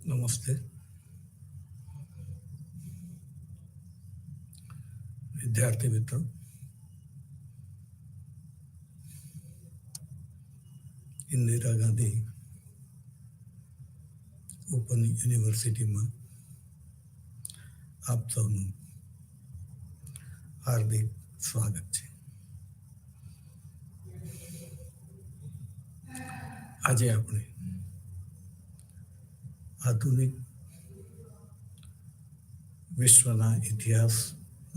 નમસ્તે વિદ્યાર્થી મિત્રો. ઇન્દિરા ગાંધી ઓપન યુનિવર્સિટીમાં આપ સૌનું હાર્દિક સ્વાગત છે. આજે આપણે આધુનિક વિશ્વના ઇતિહાસ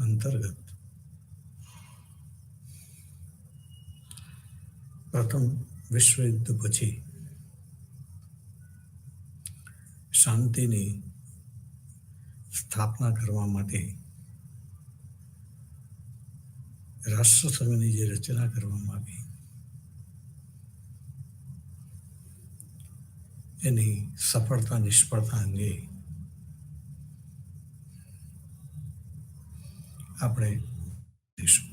અંતર્ગત પ્રથમ વિશ્વયુદ્ધ પછી શાંતિની સ્થાપના કરવા માટે રાષ્ટ્રસંઘની જે રચના કરવામાં આવી એની સફળતા નિષ્ફળતા અંગે આપણે જોઈશું.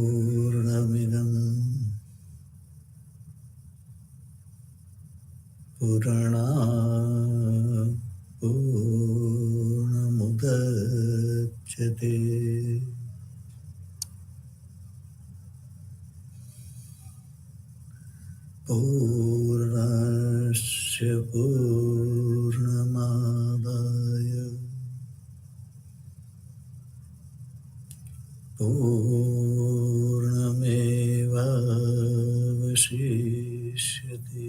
પૂર્ણમિદં પૂર્ણાત પૂર્ણમુદચ્યતે પૂર્ણસ્ય પૂર્ણમાદાય પૂર્ણમેવાવશિષ્યતે.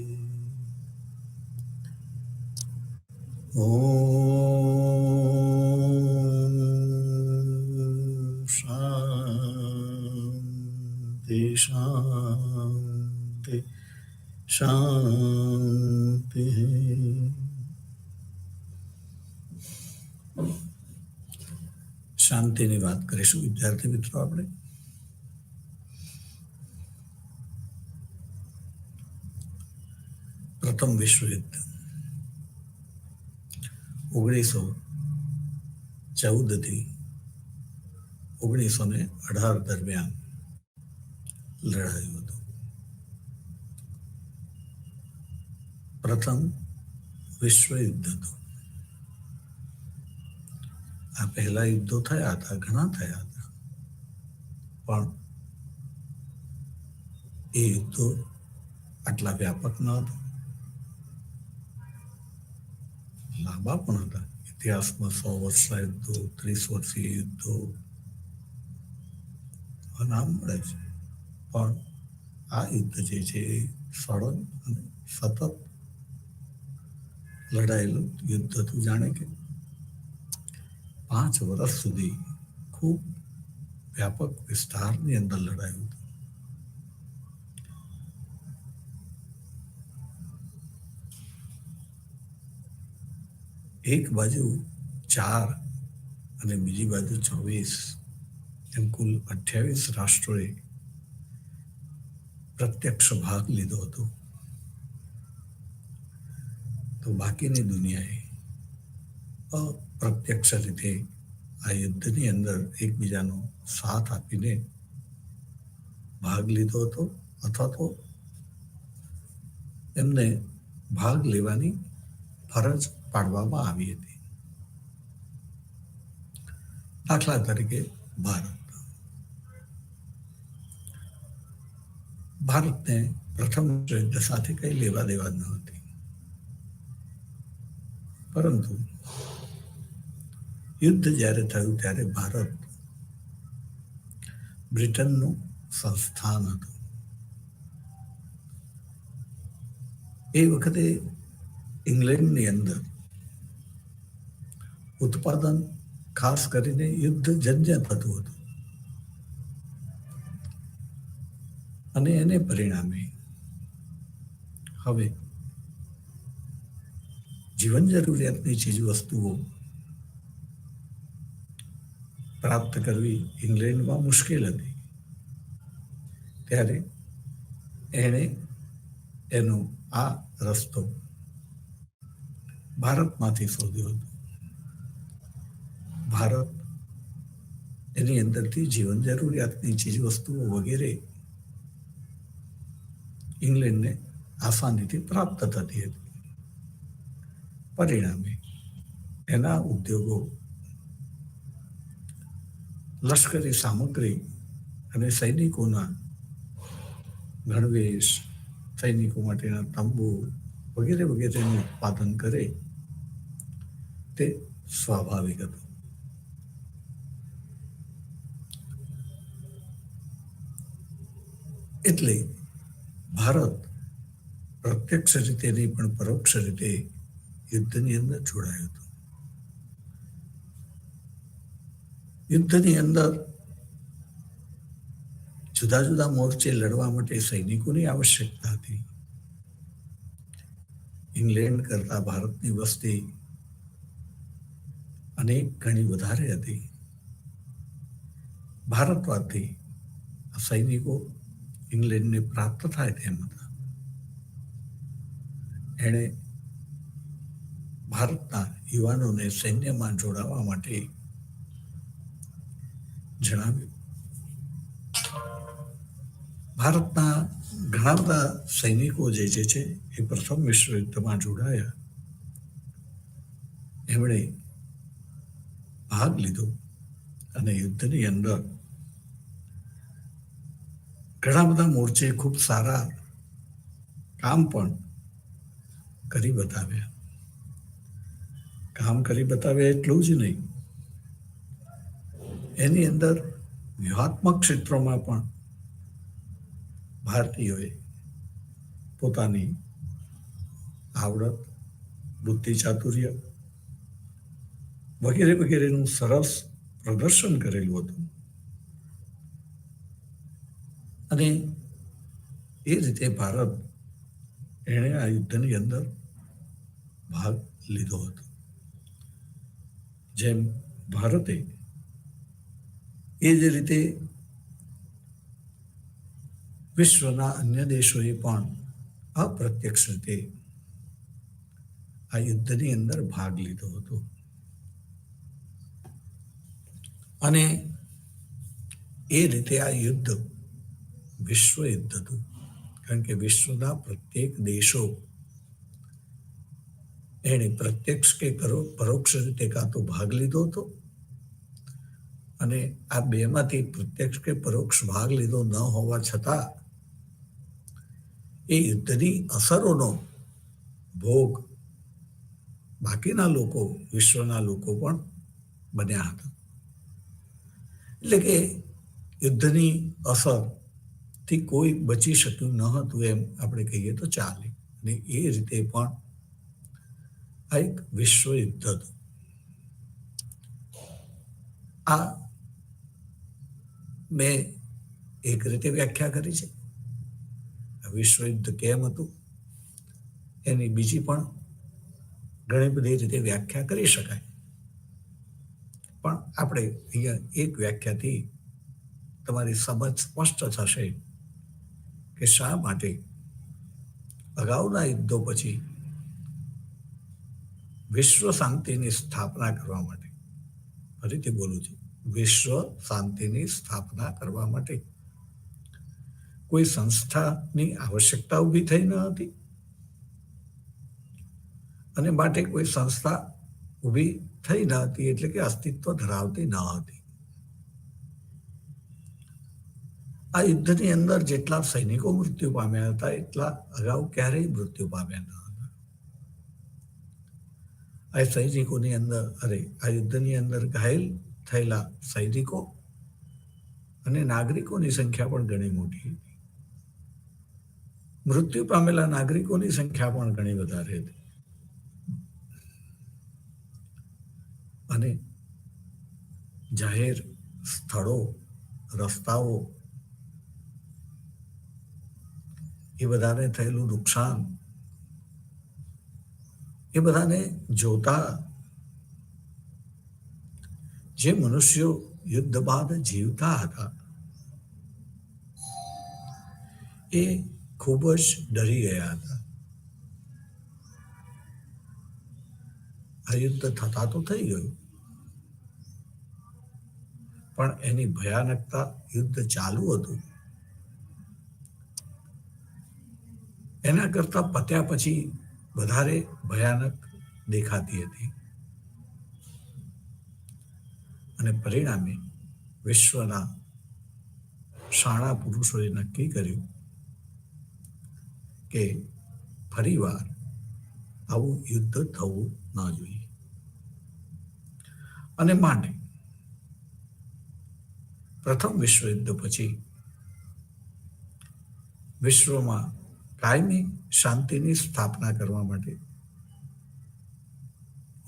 શાંતિ શાંતિ શાંતિ. શાંતિની વાત કરીશું વિદ્યાર્થી મિત્રો. આપણે પ્રથમ વિશ્વયુદ્ધ 1914 થી 1918 દરમિયાન લડાયું હતું. પ્રથમ વિશ્વયુદ્ધ હતું. આ પહેલા યુદ્ધો થયા હતા, ઘણા થયા હતા, પણ એ યુદ્ધો આટલા વ્યાપક ન હતા, લાંબા પણ હતા. ઇતિહાસમાં 100 વર્ષના યુદ્ધો, 30 વર્ષીય યુદ્ધો નામ મળે છે, પણ આ યુદ્ધ જે છે એ સળંગ અને સતત લડાયેલું યુદ્ધ હતું. જાણે કે 5 વર્ષ સુધી ખૂબ વ્યાપક વિસ્તારની અંદર લડાયું હતું. એક બાજુ 4 અને બીજી બાજુ 24, એમ કુલ 28 રાષ્ટ્રોએ પ્રત્યક્ષ ભાગ લીધો હતો. તો બાકીની દુનિયાએ અપ્રત્યક્ષ રીતે આ યુદ્ધની અંદર એકબીજાનો સાથ આપીને ભાગ લીધો હતો, અથવા તો એમને ભાગ લેવાની ફરજ પાડવામાં આવી હતી. દાખલા તરીકે ભારતને પ્રથમ યુદ્ધ સાથે કઈ લેવા દેવા ન હતી, પરંતુ યુદ્ધ જ્યારે થયું ત્યારે ભારત બ્રિટનનું સંસ્થાન હતું. એ વખતે ઇંગ્લેન્ડની અંદર ઉત્પાદન ખાસ કરીને યુદ્ધજન્ય થતું હતું, અને એને પરિણામે હવે જીવન જરૂરિયાતની ચીજ વસ્તુઓ પ્રાપ્ત કરવી ઇંગ્લેન્ડમાં મુશ્કેલ હતી. ત્યારે એણે એનો આ રસ્તો ભારતમાંથી શોધ્યો હતો. ભારત એની અંદરથી જીવન જરૂરિયાતની ચીજ વસ્તુઓ વગેરે ઇંગ્લેન્ડને આસાનીથી પ્રાપ્ત થતી હતી. પરિણામે એના ઉદ્યોગો, લશ્કરી સામગ્રી અને સૈનિકોના ગણવેશ, સૈનિકો માટેના તંબુ વગેરે વગેરેનું ઉત્પાદન કરે તે સ્વાભાવિક હતું. એટલે ભારત પ્રત્યક્ષ રીતે નહીં પણ પરોક્ષ રીતે યુદ્ધની અંદર જોડાયું હતું. યુદ્ધની અંદર જુદા જુદા મોરચે લડવા માટે સૈનિકોની આવશ્યકતા હતી. ઇંગ્લેન્ડ કરતા ભારતની વસ્તી અનેક ગણી વધારે હતી. ભારતમાંથી સૈનિકો ઇંગ્લેન્ડને પ્રાપ્ત થાય તેમ હતા. એણે ભારતના યુવાનોને સૈન્યમાં જોડાવા માટે જણાવ્યું. ભારતના ઘણા બધા સૈનિકો જે છે એ પ્રથમ વિશ્વ યુદ્ધમાં જોડાયા. એમણે ભાગ લીધો અને યુદ્ધની અંદર ઘણા બધા મોરચે ખૂબ સારા કામ પણ કરી બતાવ્યા. કામ કરી બતાવ્યા એટલું જ નહીં, એની અંદર વ્યૂહાત્મક ક્ષેત્રોમાં પણ ભારતીયોએ પોતાની આવડત, બુદ્ધિ ચાતુર્ય વગેરે વગેરેનું સરસ પ્રદર્શન કરેલું હતું. અને એ રીતે ભારત એણે આ યુદ્ધની અંદર ભાગ લીધો હતો. જેમ ભારતે એ જ રીતે વિશ્વના અન્ય દેશોએ પણ અપ્રત્યક્ષ રીતે આ યુદ્ધની અંદર ભાગ લીધો હતો. અને એ રીતે આ યુદ્ધ વિશ્વ યુદ્ધ હતું. કારણ કે વિશ્વના પ્રત્યેક દેશો એણે પ્રત્યક્ષ કે પરોક્ષ રીતે કાં તો ભાગ લીધો હતો, અને આ બેમાંથી પ્રત્યક્ષ કે પરોક્ષ ભાગ લીધો ન હોવા છતાં એ યુદ્ધની અસરોનો ભોગ બાકીના લોકો, વિશ્વના લોકો પણ બન્યા હતા. એટલે કે યુદ્ધની અસરથી કોઈ બચી શક્યું ન હતું એમ આપણે કહીએ તો ચાલે. અને એ રીતે પણ આ એક વિશ્વ યુદ્ધ હતું. આ મેં એક રીતે વ્યાખ્યા કરી છે. વિશ્વ યુદ્ધ કેમ હતું એની બીજી પણ ઘણી બધી રીતે વ્યાખ્યા કરી શકાય. પણ આપણે અહીંયા એક વ્યાખ્યાથી તમારી સમજ સ્પષ્ટ થશે કે શા માટે અગાઉના યુદ્ધો પછી વિશ્વ શાંતિની સ્થાપના કરવા માટે, ફરીથી બોલું છું, વિશ્વ શાંતિની સ્થાપના કરવા માટે કોઈ સંસ્થાની આવશ્યકતા ઊભી થઈ ન હતી, અને માટે કોઈ સંસ્થા ઊભી થઈ ન હતી એટલે કે અસ્તિત્વ ધરાવતી ન હતી. આ યુદ્ધની અંદર જેટલા સૈનિકો મૃત્યુ પામ્યા હતા એટલા અગાઉ ક્યારેય મૃત્યુ પામ્યા ન હતા. આ સૈનિકોની અંદર આ યુદ્ધની અંદર ઘાયલ થયેલા સૈનિકો અને નાગરિકોની સંખ્યા પણ ઘણી મોટી હતી. મૃત્યુ પામેલા નાગરિકોની સંખ્યા પણ ઘણી વધારે હતી. અને જાહેર સ્થળો, રસ્તાઓ, એ બધાને થયેલું નુકસાન, એ બધાને જોતા જે મનુષ્યો યુદ્ધ બાદ જીવતા હતા એ ખૂબ જ ડરી ગયા હતા. આ યુદ્ધ થતા તો થઈ ગયું, પણ એની ભયાનકતા યુદ્ધ ચાલુ હતું એના કરતા પત્યા પછી વધારે ભયાનક દેખાતી હતી. અને પરિણામે વિશ્વના શાણા પુરુષોએ નક્કી કર્યું કે ફરીવાર આવું યુદ્ધ થવું ન જોઈએ. અને માટે પ્રથમ વિશ્વયુદ્ધ પછી વિશ્વમાં કાયમી શાંતિની સ્થાપના કરવા માટે,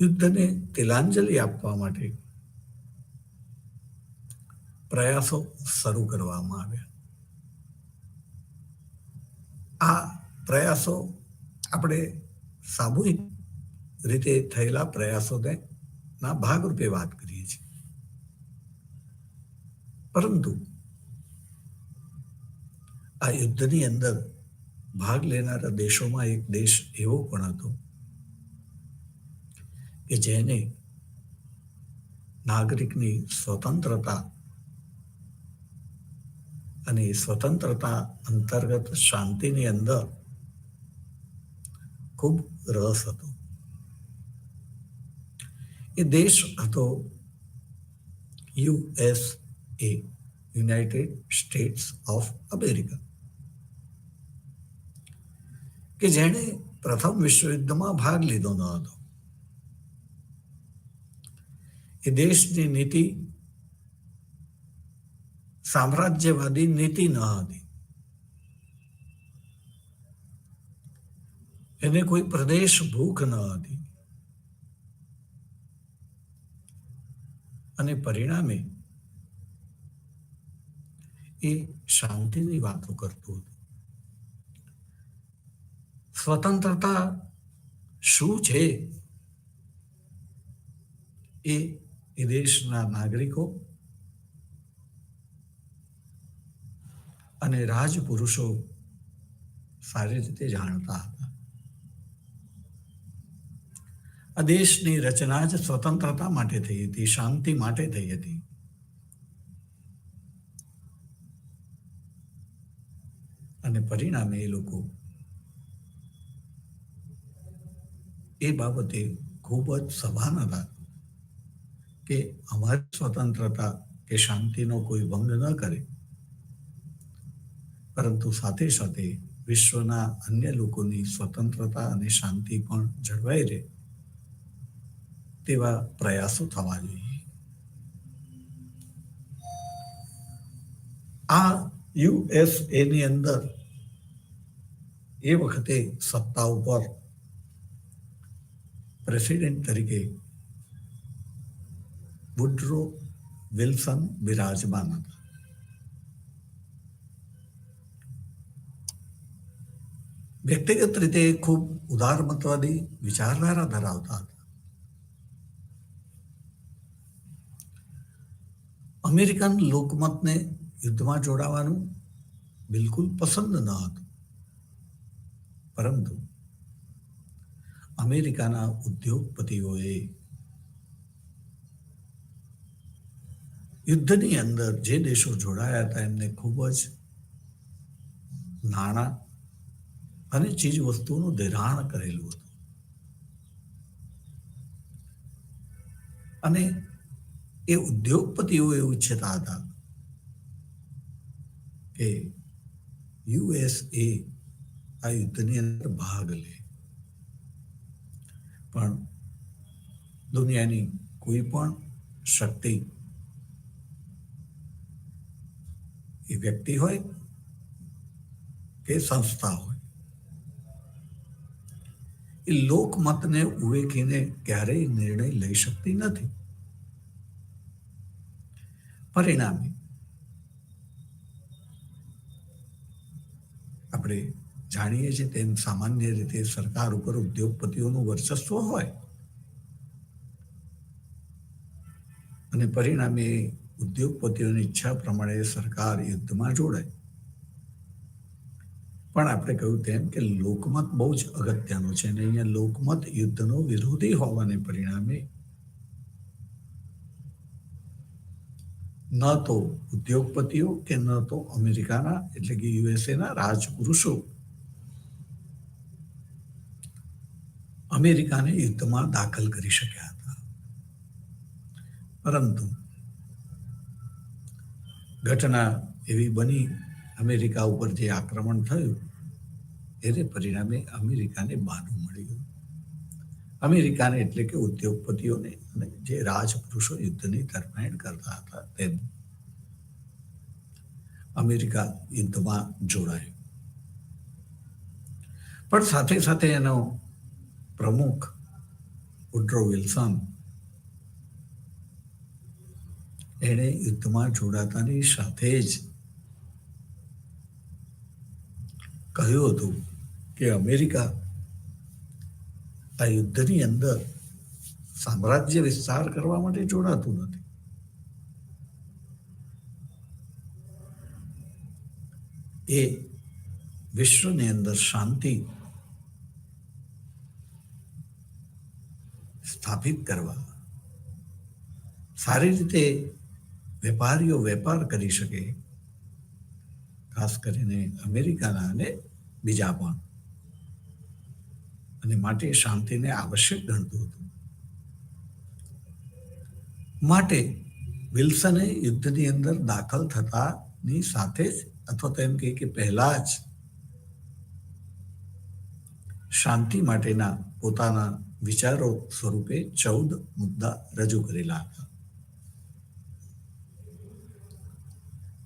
યુદ્ધને તિલાંજલિ આપવા માટે પ્રયાસો શરૂ કરવામાં આવ્યા. આ પ્રયાસો આપણે સામૂહિક રીતે થયેલા પ્રયાસોને ના ભાગરૂપે વાત કરીએ છીએ. પરંતુ આ યુદ્ધની અંદર ભાગ લેનારા દેશોમાં એક દેશ એવો પણ હતો કે જેને નાગરિકની સ્વતંત્રતા અને સ્વતંત્રતા અંતર્ગત શાંતિની અંદર ખૂબ રસ હતો. એ દેશ હતો USA, United states of America, કે જેણે પ્રથમ વિશ્વયુદ્ધમાં ભાગ લીધો ન હતો. એ દેશની નીતિ સામ્રાજ્યવાદી નીતિ ન હતી. એને કોઈ પ્રદેશ ભૂખ ન હતી. અને પરિણામે એ શાંતિની વાતો કરતું હતું. સ્વતંત્રતા શું છે એ દેશના નાગરિકો અને રાજપુરુષો સારી રીતે જાણતા હતા. આ દેશની રચના જ સ્વતંત્રતા માટે થઈ હતી, શાંતિ માટે થઈ હતી. અને પરિણામે એ લોકો એ બાબતે ખૂબ જ સભાન હતા કે અમારી સ્વતંત્રતા કે શાંતિનો કોઈ ભંગ ન કરે, પરંતુ સાથે સાથે વિશ્વના અન્ય લોકોની સ્વતંત્રતા અને શાંતિ પણ જળવાઈ રહે તેવા પ્રયાસો થવા જોઈએ. આ યુએસએની અંદર એ વખતે સત્તા ઉપર પ્રેસિડેન્ટ તરીકે વુડરો વિલ્સન બિરાજમાન હતા. વ્યક્તિગત રીતે ખૂબ ઉદારમતવાદી વિચારધારા ધરાવતા હતા. અમેરિકન લોકમતને યુદ્ધમાં જોડાવાનું બિલકુલ પસંદ ન હતું, પરંતુ અમેરિકાના ઉદ્યોગપતિઓએ યુદ્ધની અંદર જે દેશો જોડાયા હતા એમને ખૂબ જ નાણાં અને ચીજ વસ્તુઓનું ધિરાણ કરેલું હતું. અને એ ઉદ્યોગપતિઓ એવું ઈચ્છતા હતા કે યુએસએ આ યુદ્ધની અંદર ભાગ લે, પણ દુનિયાની કોઈ પણ શક્તિ, એ વ્યક્તિ હોય કે સંસ્થા હોય, એ લોકમતને ઉવેખીને ક્યારેય નિર્ણય લઈ શકતી નથી. પરિણામે આપણે જાણીએ છીએ તેમ સામાન્ય રીતે સરકાર ઉપર ઉદ્યોગપતિઓનું વર્ચસ્વ હોય અને પરિણામે ઉદ્યોગપતિઓની ઈચ્છા પ્રમાણે સરકાર યુદ્ધમાં જોડાય. પણ આપણે કહ્યું તેમ કે લોકમત બહુ જ અગત્યનો છે અને અહીંયા લોકમત યુદ્ધનો વિરોધી હોવાને પરિણામે ન તો ઉદ્યોગપતિઓ કે ન તો અમેરિકાના એટલે કે યુએસએના રાજપુરુષો અમેરિકાને યુદ્ધમાં દાખલ કરી શક્યા હતા. પરંતુ ઘટના એવી બની, અમેરિકા ઉપર જે આક્રમણ થયું એને પરિણામે અમેરિકાને બહાનું મળ્યું. અમેરિકાને એટલે કે ઉદ્યોગપતિઓને અને જે રાજપુરુષો યુદ્ધની તરફેણ કરતા હતા તેમ અમેરિકા યુદ્ધમાં જોડાયું. પણ સાથે સાથે એનો પ્રમુખ વુડ્રો વિલ્સન એણે યુદ્ધમાં જોડાતાની સાથે જ કહ્યું હતું કે અમેરિકા આ યુદ્ધની અંદર સામ્રાજ્ય વિસ્તાર કરવા માટે જોડાતું નથી. એ વિશ્વની અંદર શાંતિ સ્થાપિત કરવા, સારી રીતે વેપારીઓ વેપાર કરી શકે, ખાસ કરીને અમેરિકાના અને બીજા પણ, અને માટે શાંતિને આવશ્યક ગણતું હતું. માટે વિલ્સને યુદ્ધની અંદર દાખલ થતાની સાથે જ અથવા તો એમ કહે કે પહેલા જ શાંતિ માટેના પોતાના વિચારો સ્વરૂપે 14 મુદ્દા રજૂ કરેલા હતા,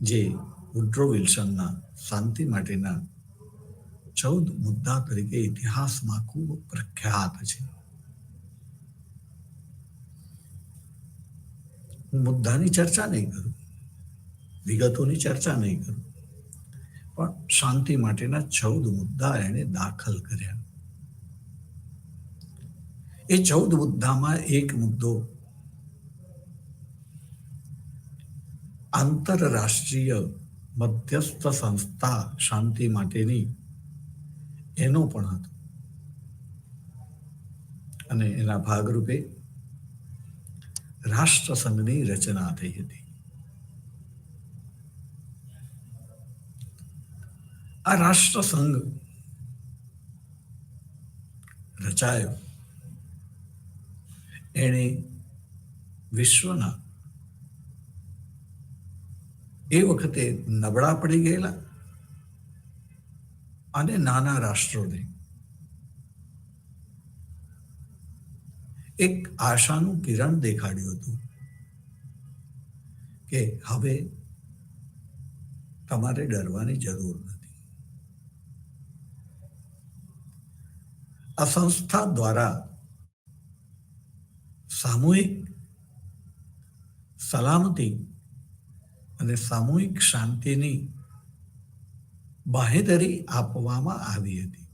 જે વુડ્રો વિલ્સનના શાંતિ માટેના 14 મુદ્દા તરીકે ઇતિહાસમાં ખૂબ પ્રખ્યાત છે. હું મુદ્દાની ચર્ચા નહીં કરું, વિગતોની ચર્ચા નહીં કરું, પણ શાંતિ માટેના 14 મુદ્દા એણે દાખલ કર્યા. એ 14 મુદ્દામાં એક મુદ્દો આંતરરાષ્ટ્રીય મધ્યસ્થ સંસ્થા શાંતિ માટેની એનો પણ હતો, અને એના ભાગરૂપે રાષ્ટ્રસંઘની રચના થઈ હતી. આ રાષ્ટ્રસંઘ રચાયો એણે વિશ્વના એ વખતે નબળા પડી ગયેલા અને નાના રાષ્ટ્રોને એક આશાનું કિરણ દેખાડ્યું હતું કે હવે તમારે ડરવાની જરૂર નથી. આ સંસ્થા દ્વારા સામૂહિક સલામતી અને સામૂહિક શાંતિની બાહેધરી આપવામાં આવી હતી.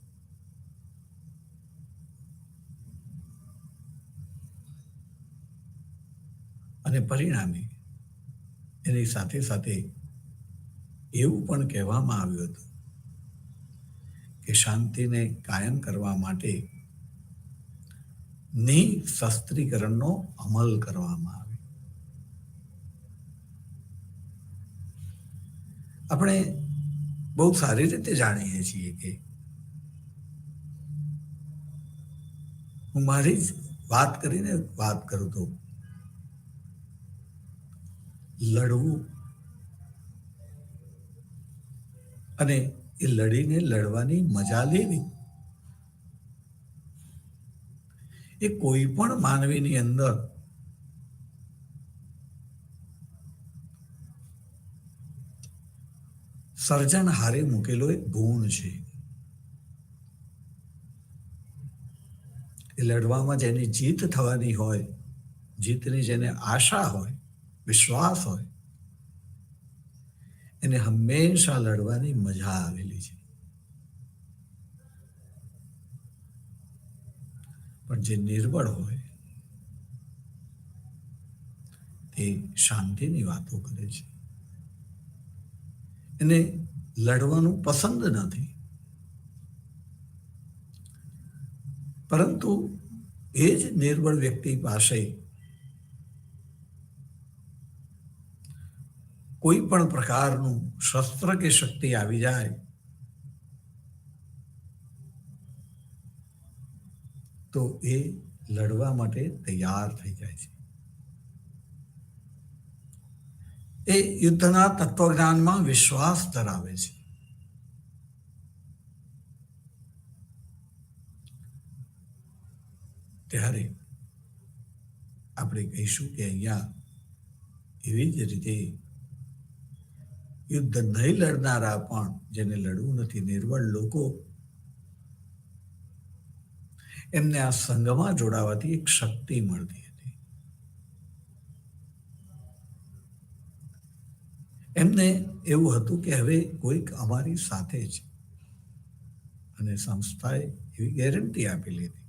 અને પરિણામે એની સાથે સાથે એવું પણ કહેવામાં આવ્યું હતું કે શાંતિને કાયમ કરવા માટે નિશસ્ત્રીકરણનો અમલ કરવામાં આવે. આપણે બહુ સારી રીતે જાણીએ છીએ કે હું મારી જ વાત કરીને વાત કરું તો લડવું અને એ લડીને લડવાની મજા લેવી એ કોઈ પણ માનવીની અંદર સર્જનહારે મૂકેલો એક ગુણ છે. એ લડવામાં જેની જીત થવાની હોય, જીતની જેને આશા હોય, વિશ્વાસ હોય, એને હંમેશા લડવાની મજા આવેલી છે. પણ જે નિર્બળ હોય તે શાંતિની વાતો કરે છે, એને લડવાનું પસંદ નથી. પરંતુ એ જ નિર્બળ વ્યક્તિ પાસે કોઈ પણ પ્રકારનું શસ્ત્ર કે શક્તિ આવી જાય તો એ લડવા માટે તૈયાર થઈ જાય છે. એ યુદ્ધના તત્વજ્ઞાનમાં વિશ્વાસ ધરાવે છે. ત્યારે આપણે કહીશું કે અહીંયા એવી જ રીતે યુદ્ધ નહીં લડનારા પણ, જેને લડવું નથી, નિર્બળ લોકો, એમને આ સંઘમાં જોડાવાથી એક શક્તિ મળતી હતી. એમને એવું હતું કે હવે કોઈક અમારી સાથે છે, અને સંસ્થાએ એવી ગેરંટી આપેલી હતી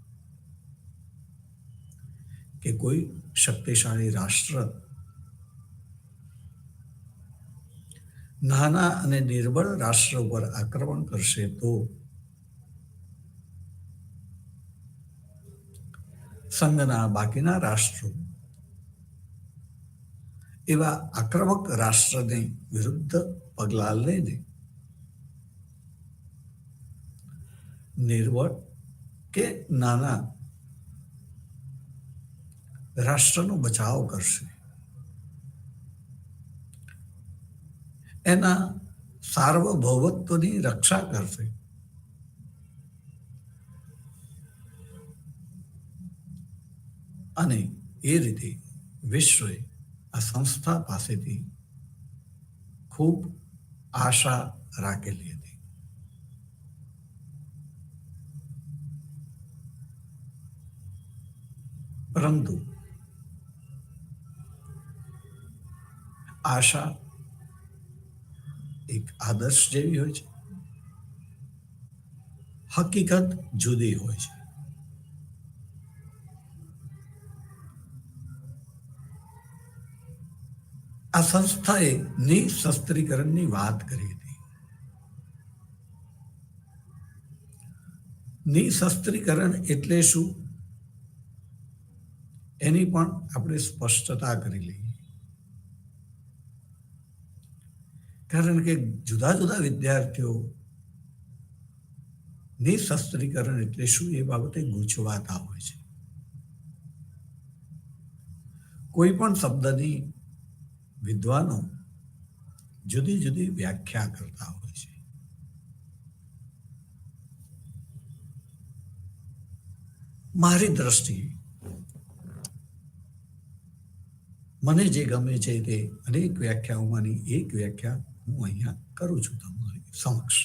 કે કોઈ શક્તિશાળી રાષ્ટ્ર નાના અને નિર્બળ રાષ્ટ્ર ઉપર આક્રમણ કરશે તો સંઘના બાકીના રાષ્ટ્રો એવા આક્રમક રાષ્ટ્રની વિરુદ્ધ પગલાં લઈને નિર્બળ કે નાના રાષ્ટ્રનો બચાવ કરશે. એના સાર્વભૌમત્વની રક્ષા કરશે. અને એ રીતે વિશ્વએ આ સંસ્થા પાસેથી ખૂબ આશા રાખેલી હતી. પરંતુ આશા એક આદર્શ જેવી હોય છે, હકીકત જુદી હોય છે. આ સંસ્થાએ નિશસ્ત્રીકરણની વાત કરી હતી. નિશસ્ત્રીકરણ એટલે શું, એની પણ આપણે સ્પષ્ટતા કરી લઈએ. કારણ કે જુદા જુદા વિદ્યાર્થીઓ નિશસ્ત્રીકરણ એટલે શું એ બાબતે ગૂંચવાતા હોય છે. કોઈ પણ શબ્દની વિદ્વાનો જુદી જુદી વ્યાખ્યા કરતા હોય છે. મારી દ્રષ્ટિએ મને જે ગમે છે તે અનેક વ્યાખ્યાઓમાંની એક વ્યાખ્યા હું અહીંયા કરું છું તમારી સમક્ષ.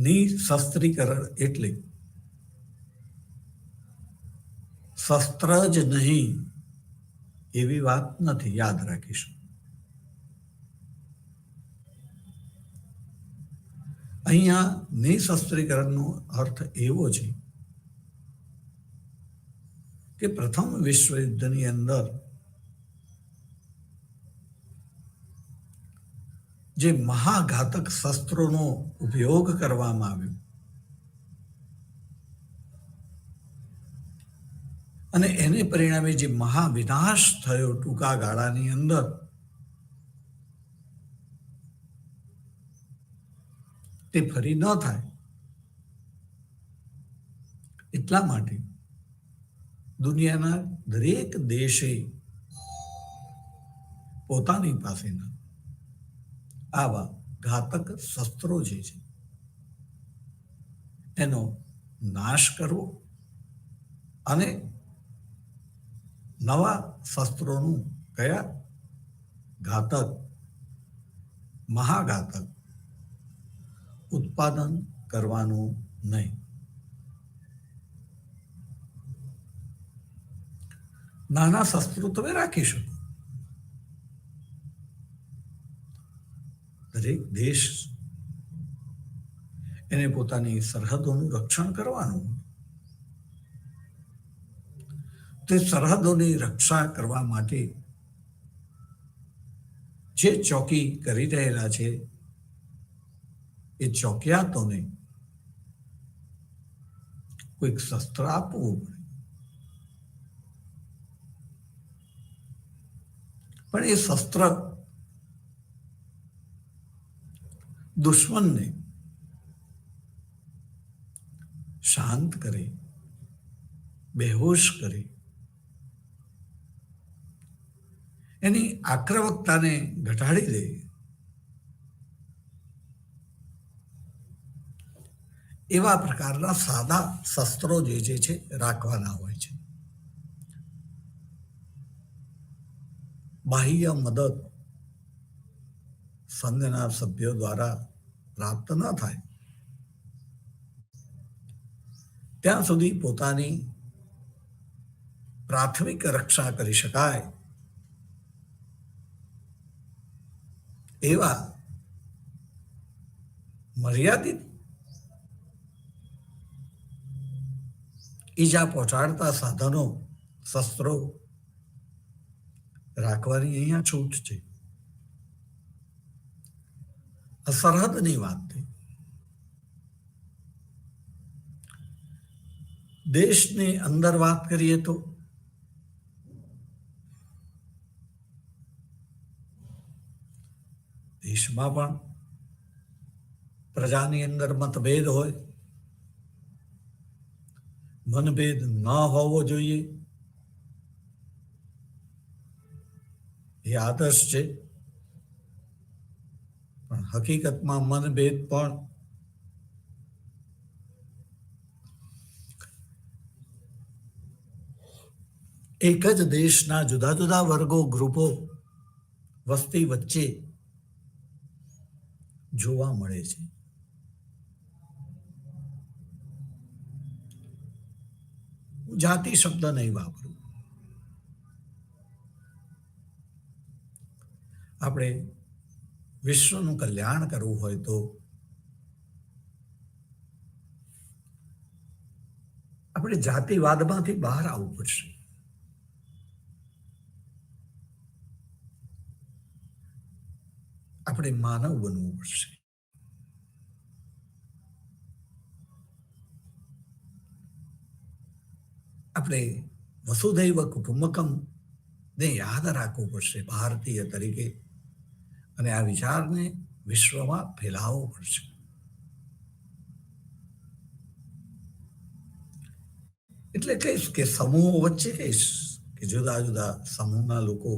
નિશસ્ત્રીકરણ એટલે શસ્ત્ર જ નહીં એવી વાત નથી, યાદ રાખીશું. અહીંયા નિશસ્ત્રીકરણનો અર્થ એવો છે કે પ્રથમ વિશ્વયુદ્ધની અંદર જે મહાઘાતક શસ્ત્રોનો ઉપયોગ કરવામાં આવ્યો અને એને પરિણામે જે મહાવિનાશ થયો ટૂંકા ગાળાની અંદર, તે ફરી ન થાય એટલા માટે દુનિયાના દરેક દેશે પોતાની પાસેના આવા ઘાતક શસ્ત્રો જે છે એનો નાશ કરવો અને નવા શસ્ત્રોનું કયા ઘાતક, મહાઘાતક ઉત્પાદન કરવાનું નહીં. નાના શસ્ત્રો તમે રાખી શકો. દરેક દેશ એને પોતાની સરહદોનું રક્ષણ કરવાનું. તે સરહદોની રક્ષા કરવા માટે જે ચોકી કરી રહેલા છે એ ચોકિયાતોને કોઈક શસ્ત્ર આપવું પડે. પણ એ શસ્ત્ર દુશ્મનને શાંત કરે, બેહોશ કરે, એની આક્રમકતાને ઘટાડી દે, એવા પ્રકારના સાદા શસ્ત્રો જે છે રાખવાના હોય છે. બાહ્ય મદદ સંઘના સભ્યો દ્વારા પ્રાપ્ત ન થાય ત્યાં સુધી પોતાની પ્રાથમિક રક્ષા કરી શકાય એવા મર્યાદિત ઈજા પહોંચાડતા સાધનો, શસ્ત્રો રાખવાની અહીંયા છૂટ છે. સરહદની વાત થઈ. દેશની અંદર વાત કરીએ તો દેશમાં પણ પ્રજાની અંદર મતભેદ હોય, મનભેદ ન હોવો જોઈએ એ આદર્શ છે. પણ હકીકતમાં મનભેદ પણ એક જ દેશના જુદા જુદા વર્ગો, ગ્રુપો, વસ્તી વચ્ચે જોવા મળે છે. હું જાતિ શબ્દ નહીં વાપરું. આપણે વિશ્વનું કલ્યાણ કરવું હોય તો આપણે જાતિવાદમાંથી બહાર આવવું પડશે. આપણે માનવ બનવું પડશે. આપણે વસુધૈવ કુટુંબકમ ને યાદ રાખવું પડશે ભારતીય તરીકે, અને આ વિચારને વિશ્વમાં ફેલાવવો પડશે. એટલે કહીશ કે સમૂહો વચ્ચે કહીશ કે જુદા જુદા સમૂહના લોકો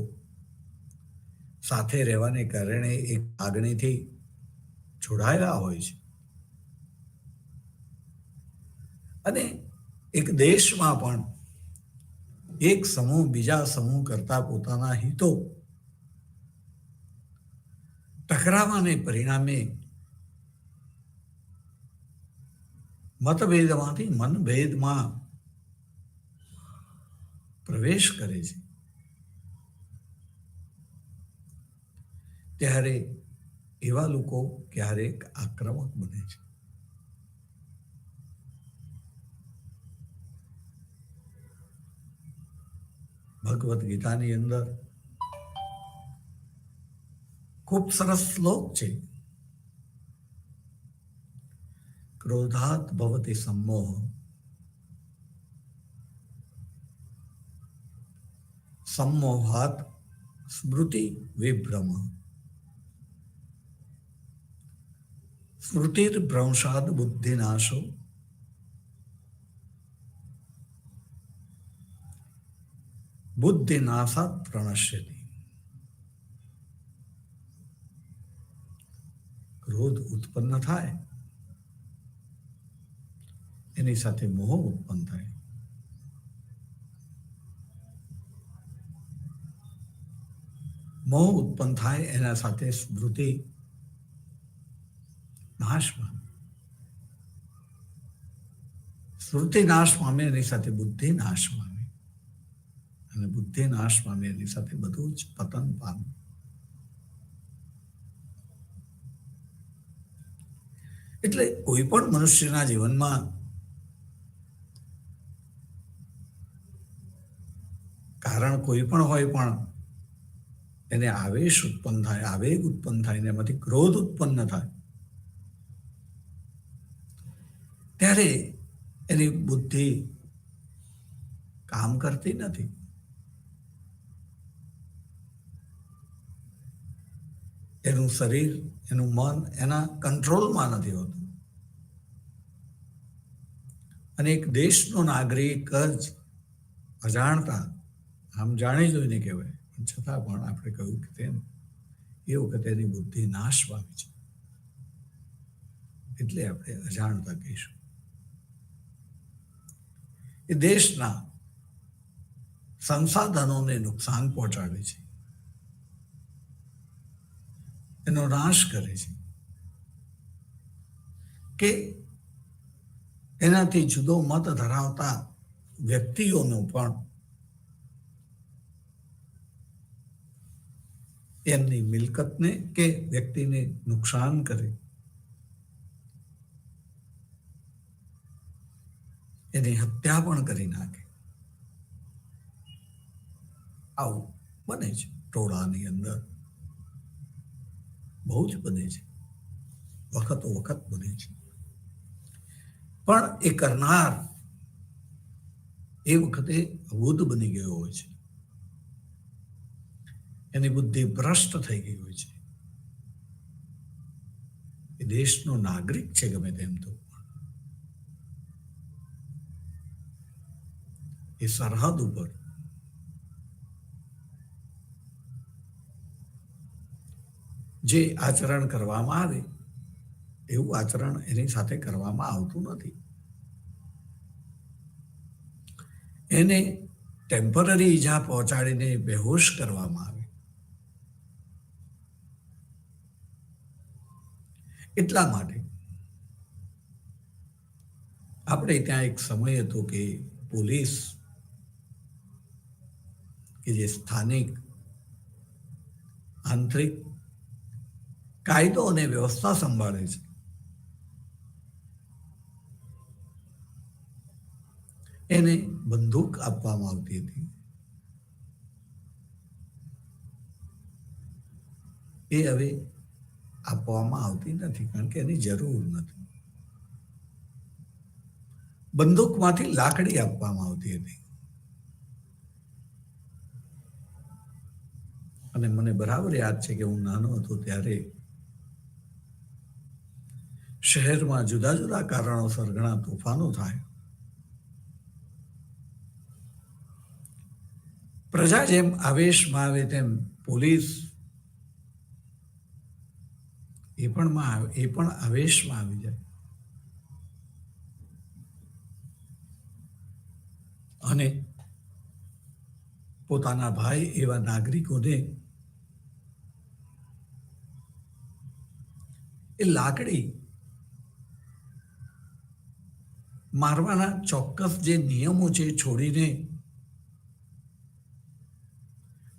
સાથે રહેવાને કારણે એક લાગણીથી જોડાયેલા હોય છે, અને એક દેશમાં પણ એક સમૂહ બીજા સમૂહ કરતા પોતાના હિતો ટકરાવાને પરિણામે મતભેદમાંથી મનભેદમાં પ્રવેશ કરે છે. ત્યારે એવા લોકો ક્યારેક આક્રમક બને છે. ભગવદ્ ગીતાની અંદર ખૂબ સરસ શ્લોક છે. ક્રોધાત ભવતિ सम्मोह, सम्मोहात स्मृति विभ्रम, स्मृतिर्भ्रंशाद बुद्धिनाशो, बुद्धिनाशात प्रणश्यति. ક્રોધ ઉત્પન્ન થાય એની સાથે મોહ ઉત્પન્ન થાય. મોહ ઉત્પન્ન થાય એના સાથે સ્મૃતિ નાશ પામે. સ્મૃતિ નાશ પામે એની સાથે બુદ્ધિ નાશ પામે, અને બુદ્ધિ નાશ પામે એની સાથે બધું જ પતન પામે. એટલે કોઈ પણ મનુષ્યના જીવનમાં કારણ કોઈ પણ હોય, પણ એને આવેશ ઉત્પન્ન થાય, આવેગ ઉત્પન્ન થાય, એમાંથી ક્રોધ ઉત્પન્ન થાય, ત્યારે એની બુદ્ધિ કામ કરતી નથી. એનું શરીર, એનું મન એના કંટ્રોલમાં નથી હોતું. અને એક દેશનો નાગરિક જ અજાણતા, આમ જાણી જોઈને કહેવાય, પણ છતાં પણ આપણે કહ્યું કે તેમ એ વખતે એની બુદ્ધિ નાશ પામી છે, એટલે આપણે અજાણતા કહીશું. એ દેશના સંસાધનોને નુકસાન પહોંચાડે છે, એનો નાશ કરે છે, કે એનાથી જુદો મત ધરાવતા વ્યક્તિઓનો પણ એમની મિલકતને કે વ્યક્તિને નુકસાન કરે, એની હત્યા પણ કરી નાખે. આવું બને છે ટોળાની અંદર, બહુ જ બને છે, વખતો વખત બને છે. પણ એ કરનાર એ વખતે અબોધ બની ગયો હોય છે, એની બુદ્ધિ ભ્રષ્ટ થઈ ગઈ હોય છે. એ દેશનો નાગરિક છે ગમે તેમ તો, એ સરહદ ઉપર જે આચરણ કરવામાં આવે એવું આચરણ એની સાથે કરવામાં આવતું નથી. એને ટેમ્પરરી ઈજા પહોંચાડીને બેહોશ કરવામાં આવે. એટલા માટે આપણે ત્યાં એક સમય હતો કે પોલીસ કે જે સ્થાનિક આંતરિક કાયદો અને વ્યવસ્થા સંભાળે છે, એને બંદૂક આપવામાં આવતી હતી. એ હવે આપવામાં આવતી નથી, કારણ કે એની જરૂર નથી. બંદૂકમાંથી લાકડી આપવામાં આવતી હતી. અને મને બરાબર યાદ છે કે હું નાનો હતો ત્યારે શહેરમાં જુદા જુદા કારણોસર ઘણા તોફાનો થાય. પ્રજા જેમ આવેશમાં આવે તેમ પોલીસ એ પણ આવેશમાં આવી જાય અને પોતાના ભાઈ એવા નાગરિકોને એ લાકડી મારવાના ચોક્કસ જે નિયમો છે છોડીને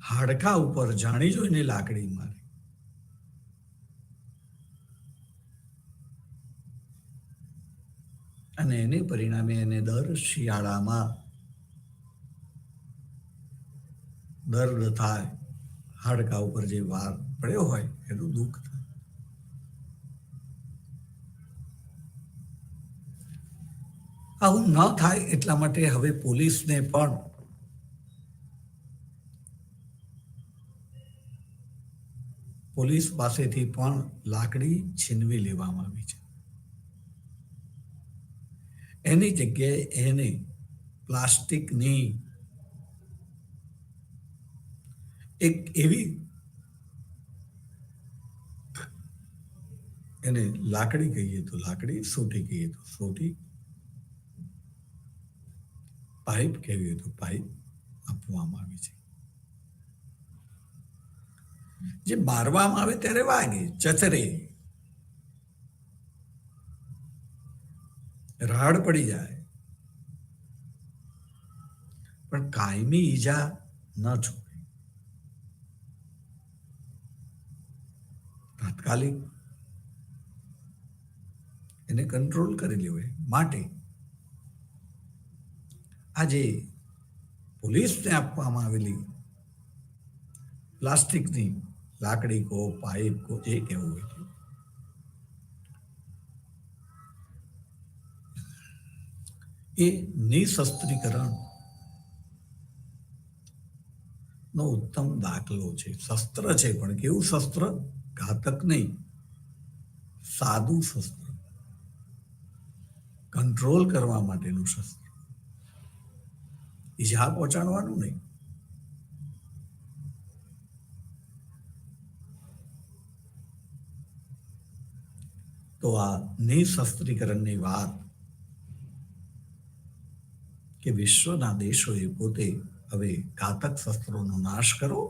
હાડકા ઉપર જાણી જોઈને લાકડી મારે. અને એને પરિણામે એને દર શિયાળામાં દર્દ થાય, હાડકા ઉપર જે વાર પડ્યો હોય એનું દુઃખ થાય. આવું ન થાય એટલા માટે હવે પોલીસને પણ પોલીસ પાસેથી પણ લાકડી છીનવી લેવામાં આવી છે. એની જગ્યાએ એને પ્લાસ્ટિકની એક એવી એને લાકડી કહીએ તો લાકડી, સોટી કહીએ તો સોટી, પાઇપ કહીએ તો પાઇપ આપવામાં આવી છે. જે મારવામાં આવે ત્યારે વાગે, ચચરે, રાડ પડી જાય, પણ કાયમી ઈજા ન છોડે. તાત્કાલિક એને કંટ્રોલ કરી લેવાય. માટે આજે પોલીસને આપવામાં આવેલી પ્લાસ્ટિકની લાકડી કો, પાઇપ કો, જે કહેવું હોય એ નિશસ્ત્રીકરણ નો ઉત્તમ દાખલો છે. શસ્ત્ર છે, પણ કેવું શસ્ત્ર? ઘાતક નહીં, સાદું શસ્ત્ર, કંટ્રોલ કરવા માટેનું શસ્ત્ર, ઈજા પહોંચાડવાનું નહીં. તો આ નિશસ્ત્રીકરણની વાત કે વિશ્વના દેશોએ પોતે હવે ઘાતક શસ્ત્રોનો નાશ કરો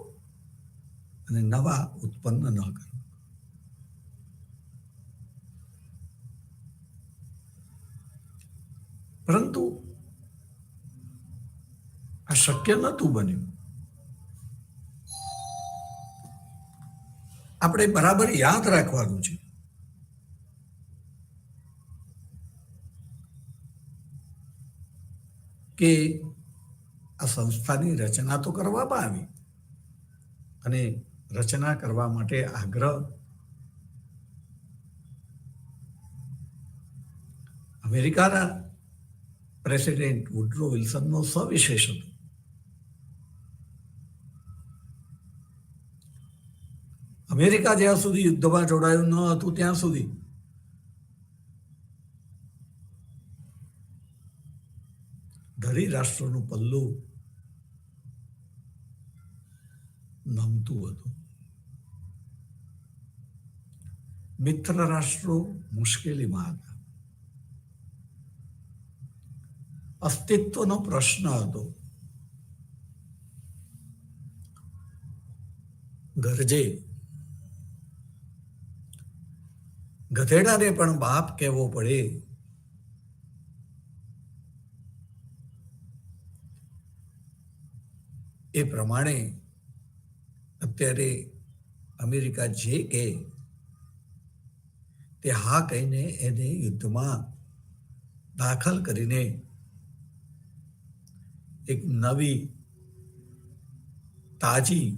અને નવા ઉત્પન્ન ન કરો. પરંતુ આ શક્ય નહોતું બન્યું. આપણે બરાબર યાદ રાખવાનું છે કે આ સંસ્થાની રચના તો કરવામાં આવી અને રચના કરવા માટે આગ્રહ અમેરિકાના પ્રેસિડેન્ટ વુડરો વિલ્સનનો સવિશેષ હતો. અમેરિકા જ્યાં સુધી યુદ્ધમાં જોડાયું ન હતું ત્યાં સુધી ધરી રાષ્ટ્રોનું પલ્લું નમતું હતું. મિત્ર રાષ્ટ્રો મુશ્કેલીમાં હતા. અસ્તિત્વનો પ્રશ્ન હતો. ગરજે ગધેડાને પણ બાપ કહેવો પડે એ પ્રમાણે અત્યારે અમેરિકા જે કહે તે હા કહીને એને યુદ્ધમાં દાખલ કરીને એક નવી, તાજી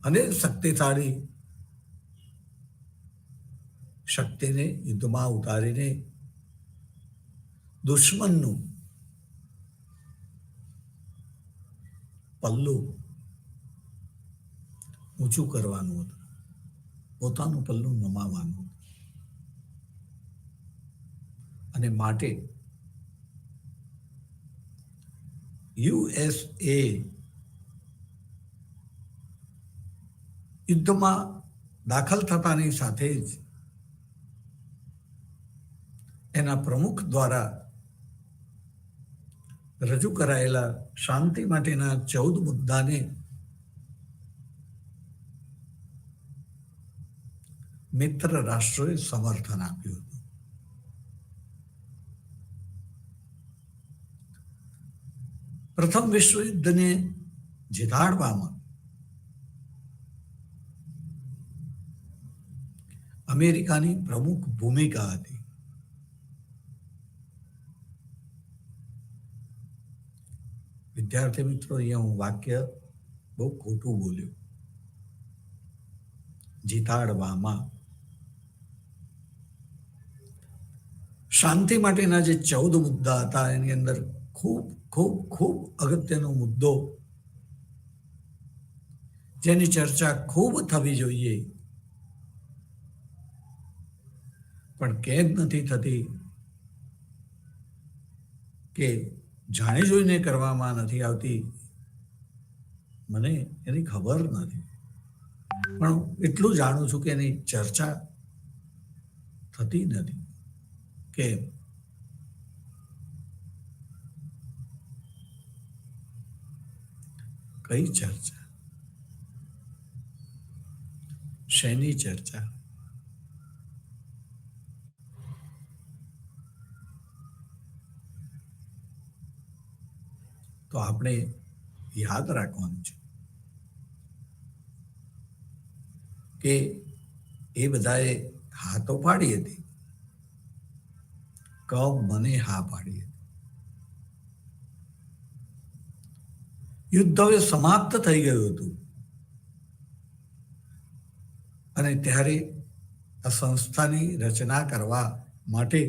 અને શક્તિશાળી શક્તિને યુદ્ધમાં ઉતારીને દુશ્મનનું પલ્લું ઊંચું કરવાનું હતું, પોતાનું પલ્લું નમાવાનું હતું. અને માટે USA યુદ્ધમાં દાખલ થતાની સાથે જ એના પ્રમુખ દ્વારા રજૂ કરાયેલા શાંતિ માટેના 14 મુદ્દાને મિત્ર રાષ્ટ્રોએ સમર્થન આપ્યું હતું. પ્રથમ વિશ્વયુદ્ધને જીતાડવામાં અમેરિકાની પ્રમુખ ભૂમિકા હતી. વિદ્યાર્થી મિત્રો, અહીંયા હું વાક્ય બહુ ખોટું બોલ્યો. જીતાડવામાં શાંતિ માટેના જે 14 મુદ્દા હતા એની અંદર ખૂબ ખૂબ ખૂબ અગત્યનો મુદ્દો જેની ચર્ચા ખૂબ થવી જોઈએ પણ કેમ નથી થતી કે જાણી જોઈને કરવામાં નથી આવતી, મને એની ખબર નથી. પણ એટલું જાણું છું કે એની ચર્ચા થતી નથી. કે કઈ ચર્ચા? શેની ચર્ચા? તો આપણે યાદ રાખવાનું છે કે એ બધાએ હા તો પાડી હતી, મને હા પાડી હતી. યુદ્ધ હવે સમાપ્ત થઈ ગયું હતું અને ત્યારે આ સંસ્થાની રચના કરવા માટે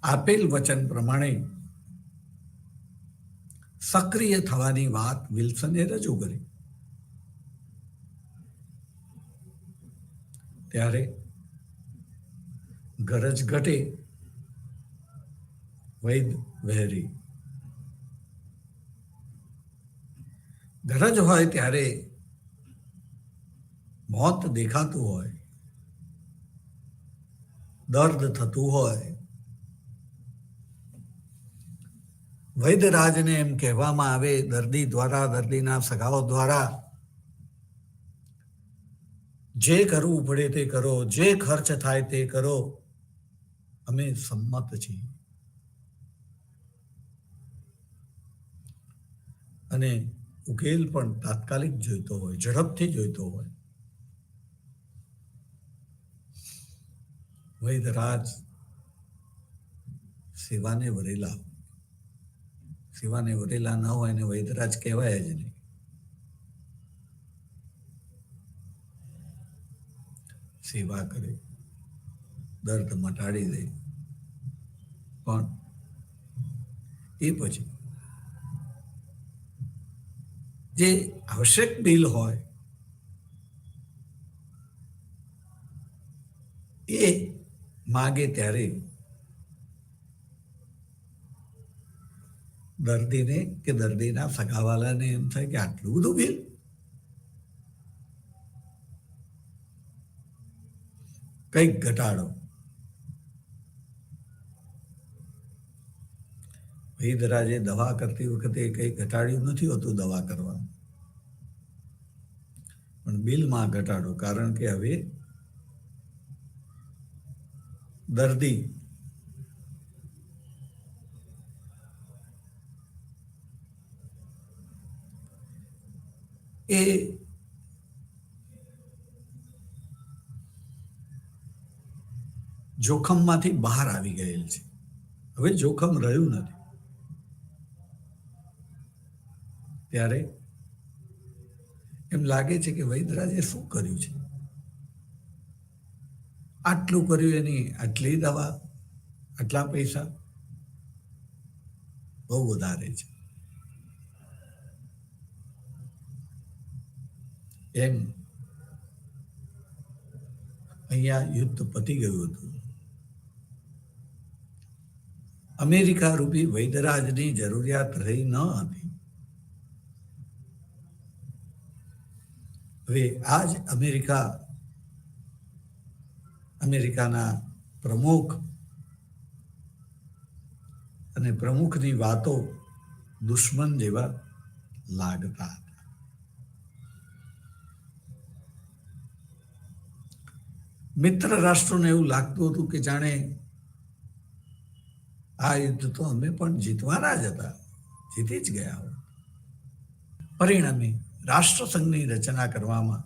આપેલ વચન પ્રમાણે સક્રિય થવાની વાત વિલ્સને રજૂ કરી. ત્યારે ગરજ ઘટે વૈદ વહેરી. ગરજ હોય ત્યારે મોત દેખાતું હોય, દર્દ થતું હોય, વૈદ્યરાજને એમ કહેવામાં આવે દર્દી દ્વારા, દર્દીના સગાઓ દ્વારા, જે કરવું પડે તે કરો, જે ખર્ચ થાય તે કરો, અમે સંમત છીએ. અને ઉકેલ પણ તાત્કાલિક જોઈતો હોય, ઝડપથી જોઈતો હોય. વૈદ્યરાજ સેવાને વરેલા ન હોય ને વૈદ્યરાજ કહેવાય જ નહીં. સેવા કરે, દર્દ મટાડી દે, પણ એ પછી જે આવશ્યક બિલ હોય એ માગે ત્યારે દર્દીને કે દર્દીના સગાવાલાને એમ થાય કે આટલું બધું બિલ. કંઈક ઘટાડો. વૈદ્યરાજે દવા કરતી વખતે કંઈ ઘટાડ્યું નથી હોતું દવા કરવાનું, પણ બિલમાં ઘટાડો. કારણ કે હવે દર્દી એ જોખમમાંથી બહાર આવી ગયેલ છે. હવે જોખમ રહ્યું નથી. ત્યારે એમ લાગે છે કે વૈદ્યરાજે શું કર્યું છે, આટલું કર્યું એની આટલી દવા, આટલા પૈસા બહુ વધારે છે. એમ અહીંયા યુદ્ધ પતી ગયું હતું. અમેરિકા રૂપી વૈદ્યરાજની જરૂરિયાત રહી ન હતી. હવે આજ અમેરિકાના પ્રમુખ અને પ્રમુખની વાતો દુશ્મન જેવા લાગતા હતા. મિત્ર રાષ્ટ્રોને એવું લાગતું હતું કે જાણે આ યુદ્ધ તો અમે પણ જીતવાના જ હતા, જીતી જ ગયા હોય. પરિણામે રાષ્ટ્રસંઘની રચના કરવામાં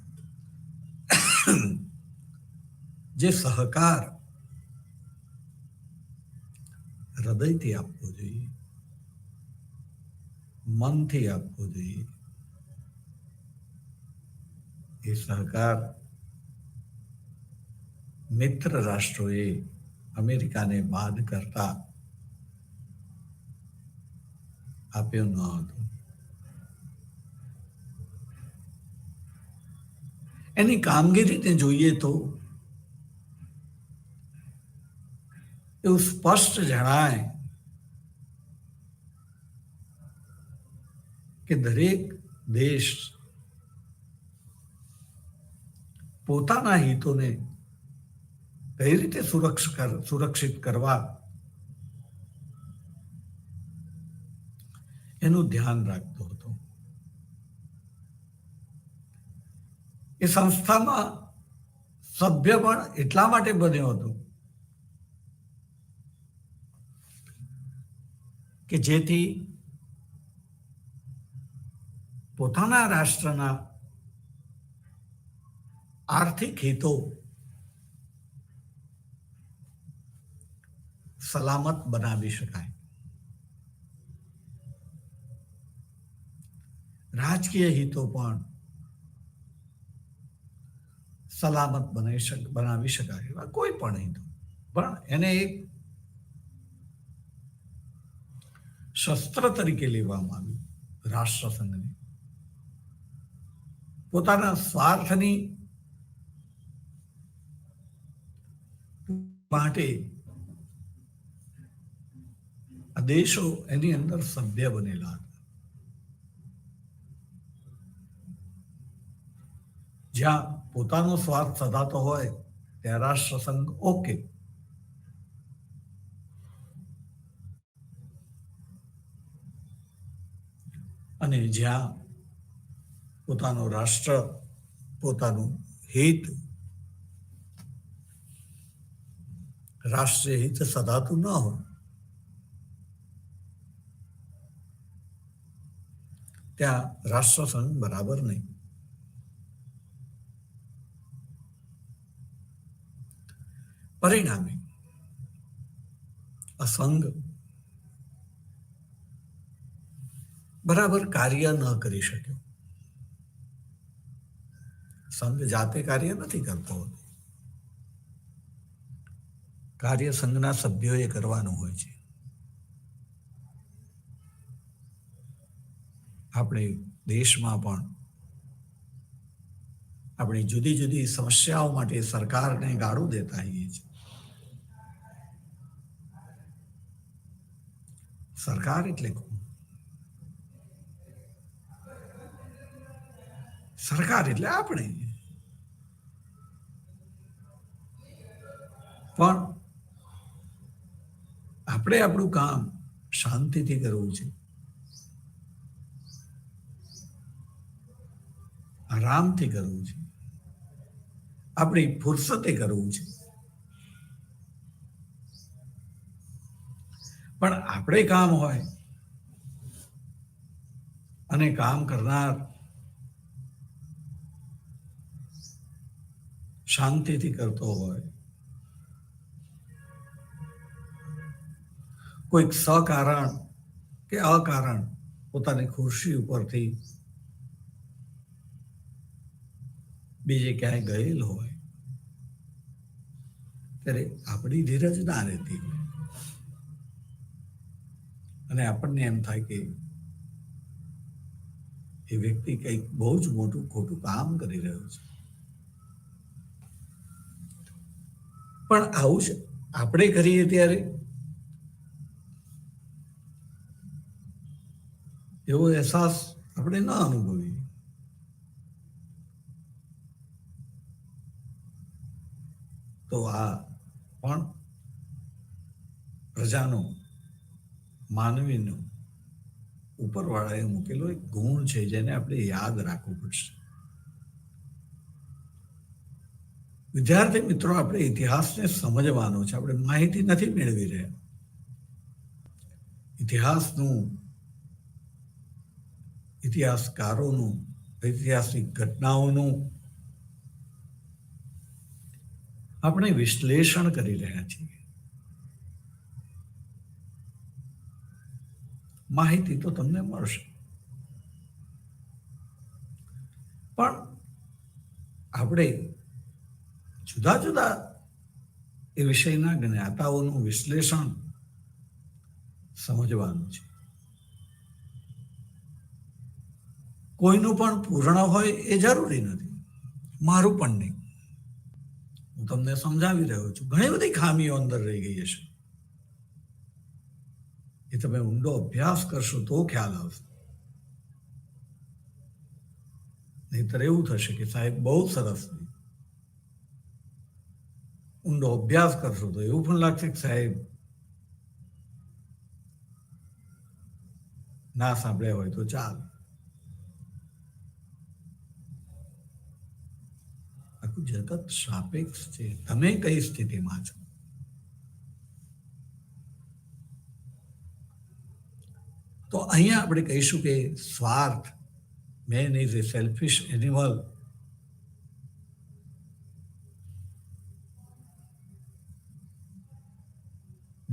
જે સહકાર હૃદયથી આપવો જોઈએ, મનથી આપવો જોઈએ, એ સહકાર મિત્ર રાષ્ટ્રોએ અમેરિકાને બાદ કરતા આપ્યો ન હતો. એની કામગીરીને જોઈએ તો એવું સ્પષ્ટ જણાય કે દરેક દેશ પોતાના હિતોને કઈ રીતે સુરક્ષિત કરવા એનું ધ્યાન રાખતો હતો. એ સંસ્થામાં સભ્ય પણ એટલા માટે બન્યો હતો કે જેથી પોતાના રાષ્ટ્રના આર્થિક હિતો સલામત બનાવી શકાય, રાજકીય હિતો પણ સલામત બનાવી શકાય. એવા કોઈ પણ હિતો, પણ એને એક શસ્ત્ર તરીકે લેવામાં આવ્યું રાષ્ટ્રસંઘને. પોતાના સ્વાર્થની માટે આ દેશો એની અંદર સભ્ય બનેલા હતા. જ્યાં પોતાનો સ્વાર્થ સધાતો હોય ત્યાં રાષ્ટ્રસંઘ ઓકે, અને જ્યાં પોતાનો રાષ્ટ્ર પોતાનું હિત, રાષ્ટ્રીય હિત સધાતું ન હોય ત્યાં રાષ્ટ્રસંઘ બરાબર નહીં. પરિણામે આ સંઘ બરાબર કાર્ય ન કરી શક્યો. સંઘ જાતે કાર્ય નથી કરતો હોતો, કાર્ય સંઘના સભ્યોએ કરવાનું હોય છે. આપણે દેશમાં પણ આપણી જુદી જુદી સમસ્યાઓ માટે સરકારને ગાળું દેતા હોઈએ છીએ. સરકાર એટલે કોણ? સરકાર એટલે આપણે. પણ આપણે આપણું કામ શાંતિથી કરવું છે, આરામથી કરવું છે, આપણી ફુરસતે કરવું છે. પણ આપણે કામ હોય અને કામ કરનાર શાંતિથી કરતો હોય, કોઈક સકારણ કે અકારણ પોતાની ખુરશી ઉપરથી બીજે ક્યાંય ગયેલ હોય ત્યારે આપણી ધીરજ ના રહેતી હોય અને આપણને એમ થાય કે એ વ્યક્તિ કંઈક બહુ જ મોટું ખોટું કામ કરી રહ્યો છે. પણ આવું જ આપણે કરીએ ત્યારે એવો અહેસાસ આપણે ન અનુભવીએ. તો આ પણ પ્રજાનો, માનવીનો ઉપરવાળાએ મૂકેલો એક ગુણ છે જેને આપણે યાદ રાખવું પડશે. વિદ્યાર્થી મિત્રો, આપણે ઇતિહાસને સમજવાનો છે. આપણે માહિતી નથી મેળવી રહ્યા. ઇતિહાસકારોનું, ઐતિહાસિક ઘટનાઓનું આપણે વિશ્લેષણ કરી રહ્યા છીએ. માહિતી તો તમને મળશે, પણ આપણે જુદા જુદા એ વિષયના જ્ઞાતાઓનું વિશ્લેષણ સમજવાનું છે. કોઈનું પણ પૂર્ણ હોય એ જરૂરી નથી, મારું પણ નહીં. હું તમને સમજાવી રહ્યો છું, ઘણી બધી ખામીઓ અંદર રહી ગઈ હશે. એ તમે ઊંડો અભ્યાસ કરશો તો ખ્યાલ આવશે. નહીતર એવું થશે કે સાહેબ બહુ સરસ. ઊંડો અભ્યાસ કરશો તો એવું પણ લાગશે કે સાહેબ ના સાંભળ્યા હોય તો ચાલ. આખું જગત સાપેક્ષ છે. તમે કઈ સ્થિતિમાં છો? તો અહીંયા આપણે કહીશું કે સ્વાર્થ, man is a selfish animal.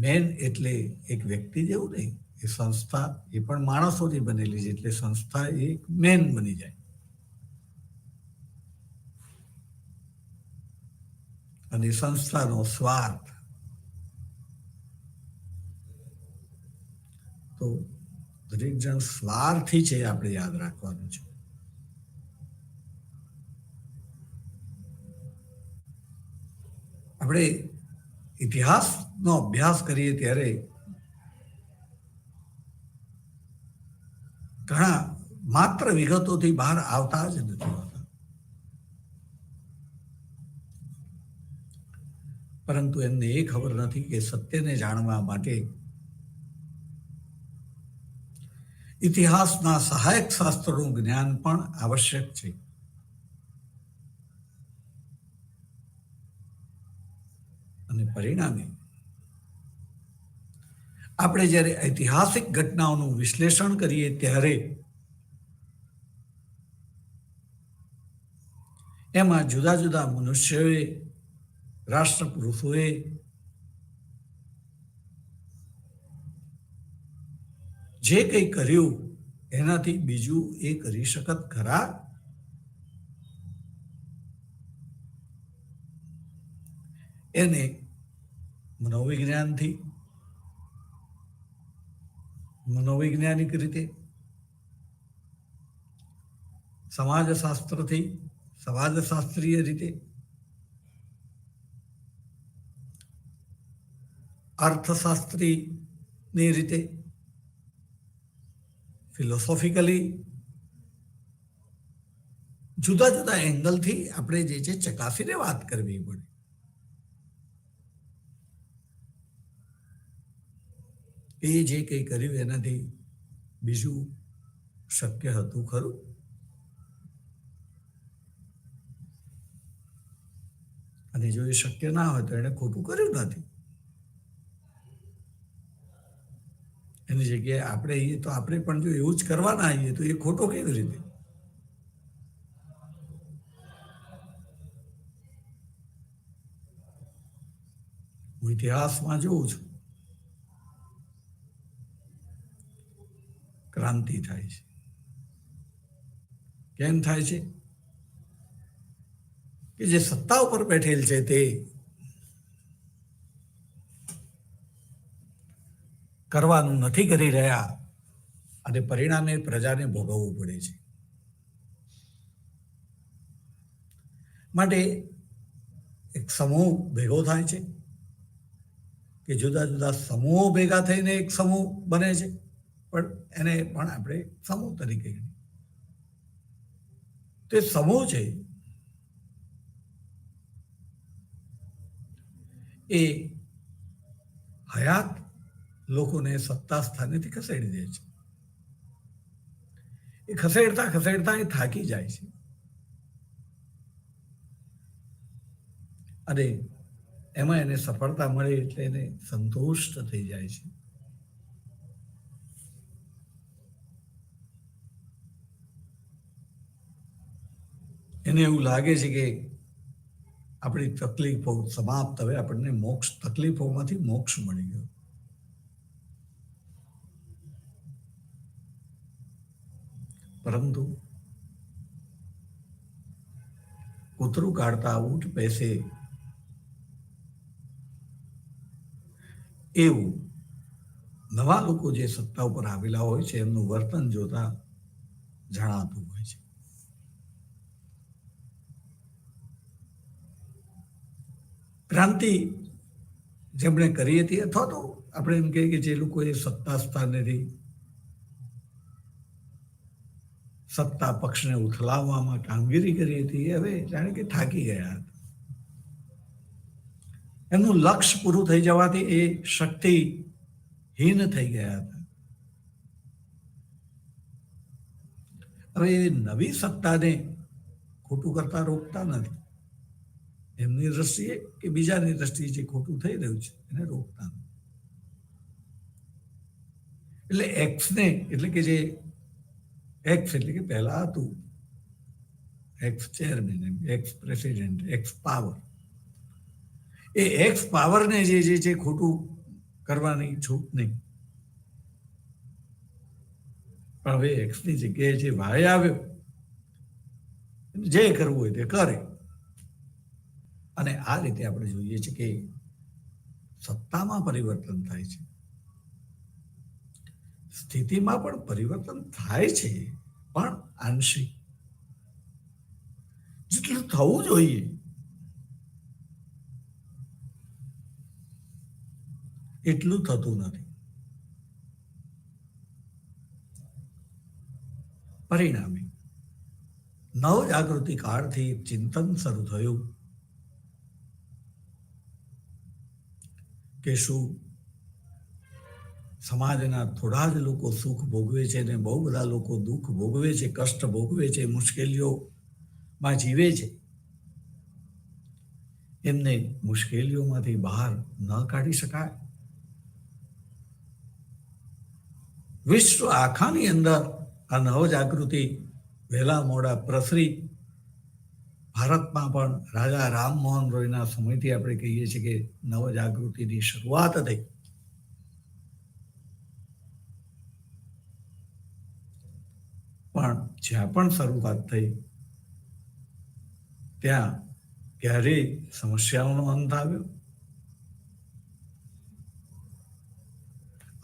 Man એટલે એક વ્યક્તિ જેવું નહીં, એ સંસ્થા, એ પણ માણસોથી બનેલી છે, એટલે સંસ્થા એક મેન બની જાય. અને સંસ્થાનો સ્વાર્થ તો દરેક જણ સ્વાર્થી છે, આપણે યાદ રાખવાનું છે. આપણે ઇતિહાસનો અભ્યાસ કરીએ ત્યારે ઘણા માત્ર વિગતોથી બહાર આવતા જ નથી હોતા, પરંતુ એમને એ ખબર નથી કે સત્યને જાણવા માટે ઇતિહાસના સહાયક શાસ્ત્રોનું જ્ઞાન પણ આવશ્યક છે. અને પરિણામે આપણે જ્યારે ઐતિહાસિક ઘટનાઓનું વિશ્લેષણ કરીએ ત્યારે એમાં જુદા જુદા મનુષ્યોએ, રાષ્ટ્ર પુરુષોએ જે કંઈ કર્યું એનાથી બીજું એ કરી શકત ખરા? એને મનોવિજ્ઞાનથી, મનોવૈજ્ઞાનિક રીતે, સમાજશાસ્ત્રથી, સમાજશાસ્ત્રીય રીતે, અર્થશાસ્ત્રીની રીતે, ફિલોસોફિકલી જુદા જુદા એંગલથી આપણે જે છે ચકાસીને વાત કરવી પડે. એ જે કંઈ કર્યું એનાથી બીજું શક્ય હતું ખરું? અને જો એ શક્ય ના હોય તો એને ખોટું કર્યું નથી. એની જગ્યાએ આપણે આવીએ તો આપણે પણ જો એવું જ કરવાના આવીએ તો એ ખોટો કેવી રીતે? હું ઇતિહાસમાં જોઉં છું, ક્રાંતિ થાય છે. કેમ થાય છે? કે જે સત્તા ઉપર બેઠેલ છે તે કરવાનું નથી કરી રહ્યા અને પરિણામે પ્રજાને ભોગવવું પડે છે. માટે એક સમૂહ ભેગો થાય છે કે જુદા જુદા સમૂહો ભેગા થઈને એક સમૂહ બને છે, પણ એને પણ આપણે સમૂહ તરીકે તે સમૂહ છે એ હયાત લોકોને સત્તા સ્થાનેથી ખસેડી દે છે. એ ખસેડતા ખસેડતા એ થાકી જાય છે અને એમાં એને સફળતા મળે એટલે એને સંતુષ્ટ થઈ જાય છે. એને એવું લાગે છે કે આપણી તકલીફો સમાપ્ત, હવે આપણને મોક્ષ, તકલીફોમાંથી મોક્ષ મળી ગયો. પરંતુ કૂતરું કાઢતા ઊંટ બેસે એવું નવા લોકો જે સત્તા ઉપર આવેલા હોય છે એમનું વર્તન જોતા જણાતું હોય છે. ક્રાંતિ જેમણે કરી હતી, અથવા તો આપણે એમ કહીએ કે જે લોકોએ સત્તા સ્થાનેથી સત્તા પક્ષને ઉથલાવવામાં કામગીરી કરી હતી, હવે જાણે કે થાકી ગયા હતા. એમનું લક્ષ્ય પૂરું થઈ જવાથી એ શક્તિહીન થઈ ગયા હતા. હવે એ નવી સત્તાને ખોટું કરતા રોકતા નથી. એમની દ્રષ્ટિએ કે બીજાની દ્રષ્ટિએ જે ખોટું થઈ રહ્યું છે એને રોકતા નથી. એટલે એક્સને, એટલે કે જે એક્સ એટલે કે પહેલા હતું ex chairman, ex president, ex power, એ એક્સ પાવરને જે છે ખોટું કરવાની છૂટ નહીં. પણ હવે એક્સની જગ્યાએ જે વાય આવ્યો, જે કરવું હોય તે કરે. અને આ રીતે આપણે જોઈએ છીએ કે સત્તામાં પરિવર્તન થાય છે, સ્થિતિમાં પણ પરિવર્તન થાય છે, પણ આંશિક. જેટલું થવું જોઈએ એટલું થતું નથી. પરિણામે નવ જાગૃતિ કાળથી ચિંતન શરૂ થયું કે શું સમાજના થોડા જ લોકો સુખ ભોગવે છે ને બહુ બધા લોકો દુઃખ ભોગવે છે, કષ્ટ ભોગવે છે, મુશ્કેલીઓમાં જીવે છે. એમને મુશ્કેલીઓમાંથી બહાર ન કાઢી શકાય? વિશ્વ આખાની અંદર આ નવ જાગૃતિ વહેલા મોડા પ્રસરી. ભારતમાં પણ રાજા રામમોહન રોયના સમયથી આપણે કહીએ છીએ કે નવ જાગૃતિની શરૂઆત થઈ. પણ જ્યાં પણ શરૂઆત થઈ ત્યાં ક્યારેય સમસ્યાઓનો અંત આવ્યો?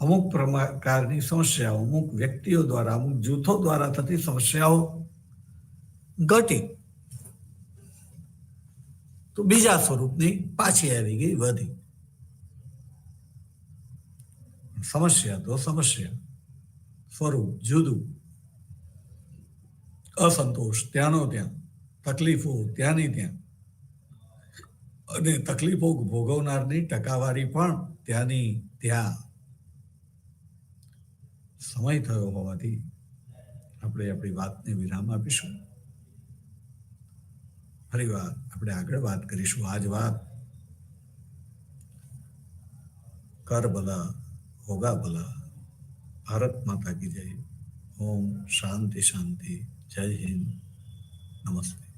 અમુક પ્રકારની સમસ્યાઓ અમુક વ્યક્તિઓ દ્વારા, અમુક જૂથો દ્વારા થતી સમસ્યાઓ ઘટી તો બીજા સ્વરૂપની પાછી આવી ગઈ, વધી. સમસ્યા તો સમસ્યા, સ્વરૂપ જુદું, અસંતોષ ત્યાંનો ત્યાં, તકલીફો ત્યાંની ત્યાં, અને તકલીફો ભોગવનારની ટકાવારી પણ ત્યાંની ત્યાં. સમય થયો હોવાથી આપણે આપણી વાતને વિરામ આપીશું. ફરી વાર આપણે આગળ વાત કરીશું. આજ વાત કર ભલા હોગા ભલા. ભારત માતા કી જય. ઓમ શાંતિ શાંતિ. જય હિન્દ. નમસ્તે.